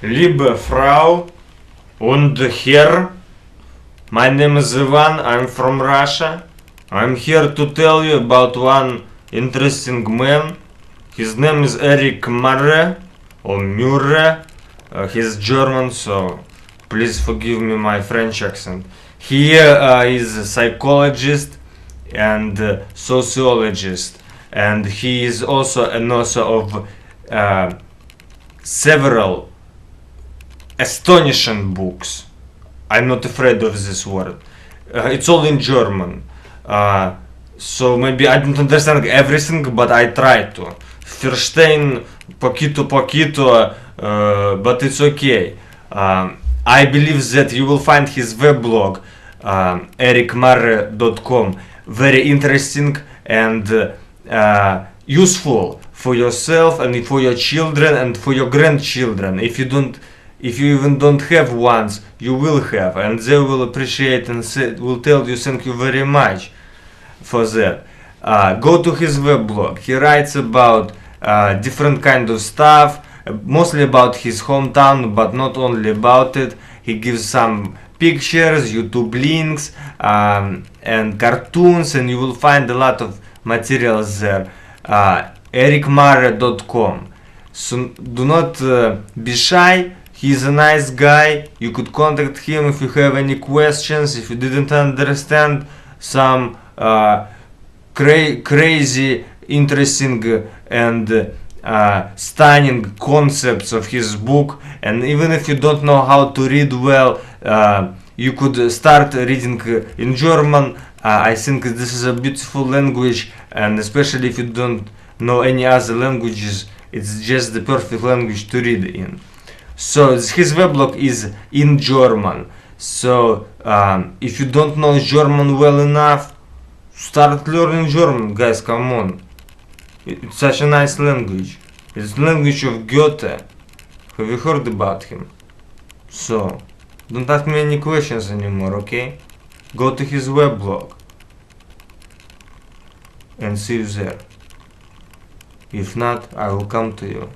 Liebe Frau und Herr, my name is Ivan, I'm from Russia. I'm here to tell you about one interesting man. His name is Eric Marre, or Murre. He's German, so please forgive me my French accent. He is a psychologist and sociologist, and he is also an author of several astonishing books. I'm not afraid of this word. It's all in German. So maybe I don't understand everything, but I try to. Verstehen poquito, but it's okay. I believe that you will find his weblog, ericmarre.com, very interesting and useful for yourself and for your children and for your grandchildren. If you even don't have ones, you will have, and they will appreciate and will tell you thank you very much for that. Go to his weblog. He writes about different kind of stuff, mostly about his hometown, but not only about it. He gives some pictures, YouTube links, and cartoons, and you will find a lot of materials there. ericmarre.com. So do not be shy. He's a nice guy. You could contact him if you have any questions, if you didn't understand some crazy, interesting and stunning concepts of his book, and even if you don't know how to read well, you could start reading in German. I think this is a beautiful language, and especially if you don't know any other languages, it's just the perfect language to read in. So his weblog is in German. So if you don't know German well enough, start learning German, guys, come on. It's such a nice language. It's the language of Goethe. Have you heard about him? So, don't ask me any questions anymore, okay? Go to his weblog and see you there. If not, I will come to you.